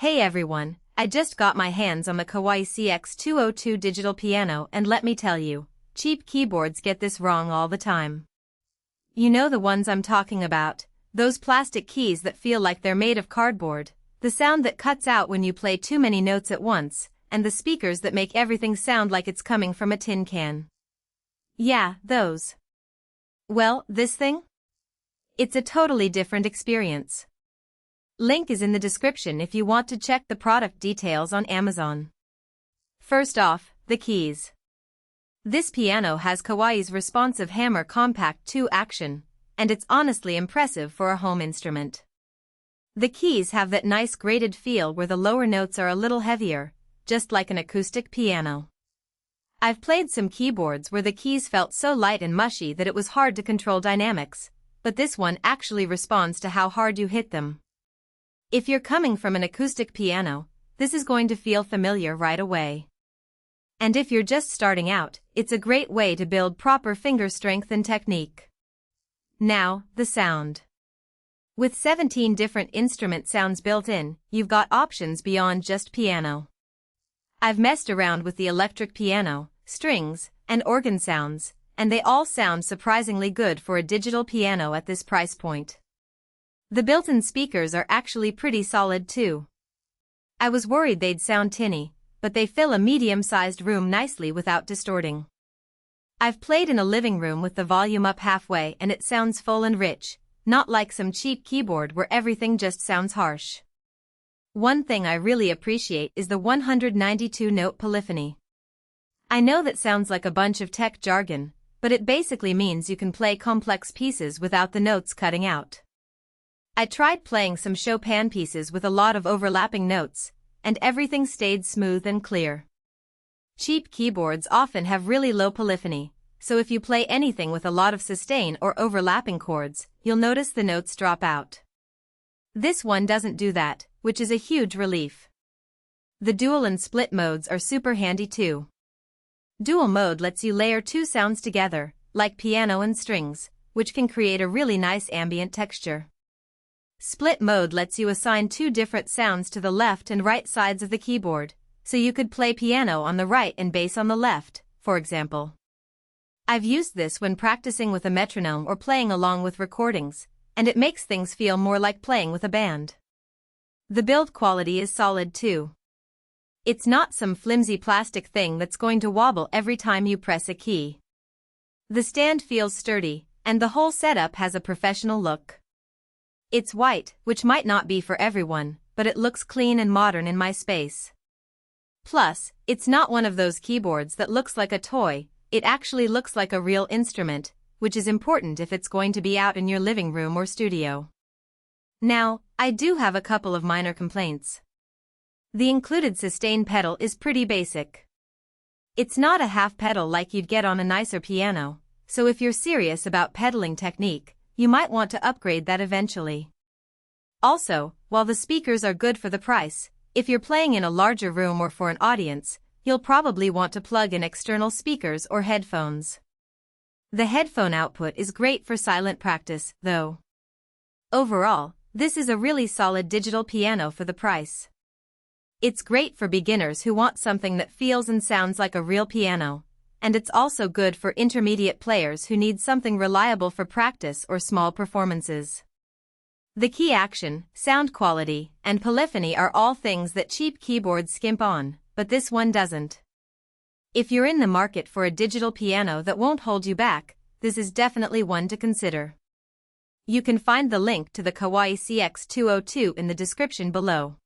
Hey everyone, I just got my hands on the Kawai CX202 Digital Piano and let me tell you, cheap keyboards get this wrong all the time. You know the ones I'm talking about, those plastic keys that feel like they're made of cardboard, the sound that cuts out when you play too many notes at once, and the speakers that make everything sound like it's coming from a tin can. Yeah, those. Well, this thing? It's a totally different experience. Link is in the description if you want to check the product details on Amazon. First off, the keys. This piano has Kawai's responsive hammer compact 2 action, and it's honestly impressive for a home instrument. The keys have that nice graded feel where the lower notes are a little heavier, just like an acoustic piano. I've played some keyboards where the keys felt so light and mushy that it was hard to control dynamics, but this one actually responds to how hard you hit them. If you're coming from an acoustic piano, this is going to feel familiar right away. And if you're just starting out, it's a great way to build proper finger strength and technique. Now, the sound. With 17 different instrument sounds built in, you've got options beyond just piano. I've messed around with the electric piano, strings, and organ sounds, and they all sound surprisingly good for a digital piano at this price point. The built-in speakers are actually pretty solid too. I was worried they'd sound tinny, but they fill a medium-sized room nicely without distorting. I've played in a living room with the volume up halfway and it sounds full and rich, not like some cheap keyboard where everything just sounds harsh. One thing I really appreciate is the 192-note polyphony. I know that sounds like a bunch of tech jargon, but it basically means you can play complex pieces without the notes cutting out. I tried playing some Chopin pieces with a lot of overlapping notes, and everything stayed smooth and clear. Cheap keyboards often have really low polyphony, so if you play anything with a lot of sustain or overlapping chords, you'll notice the notes drop out. This one doesn't do that, which is a huge relief. The dual and split modes are super handy too. Dual mode lets you layer two sounds together, like piano and strings, which can create a really nice ambient texture. Split mode lets you assign two different sounds to the left and right sides of the keyboard, so you could play piano on the right and bass on the left, for example. I've used this when practicing with a metronome or playing along with recordings, and it makes things feel more like playing with a band. The build quality is solid too. It's not some flimsy plastic thing that's going to wobble every time you press a key. The stand feels sturdy, and the whole setup has a professional look. It's white, which might not be for everyone, but it looks clean and modern in my space. Plus, it's not one of those keyboards that looks like a toy, it actually looks like a real instrument, which is important if it's going to be out in your living room or studio. Now, I do have a couple of minor complaints. The included sustain pedal is pretty basic. It's not a half pedal like you'd get on a nicer piano, so if you're serious about pedaling technique, you might want to upgrade that eventually. Also, while the speakers are good for the price, if you're playing in a larger room or for an audience, you'll probably want to plug in external speakers or headphones. The headphone output is great for silent practice, though. Overall, this is a really solid digital piano for the price. It's great for beginners who want something that feels and sounds like a real piano, and it's also good for intermediate players who need something reliable for practice or small performances. The key action, sound quality, and polyphony are all things that cheap keyboards skimp on, but this one doesn't. If you're in the market for a digital piano that won't hold you back, this is definitely one to consider. You can find the link to the Kawai CX202 in the description below.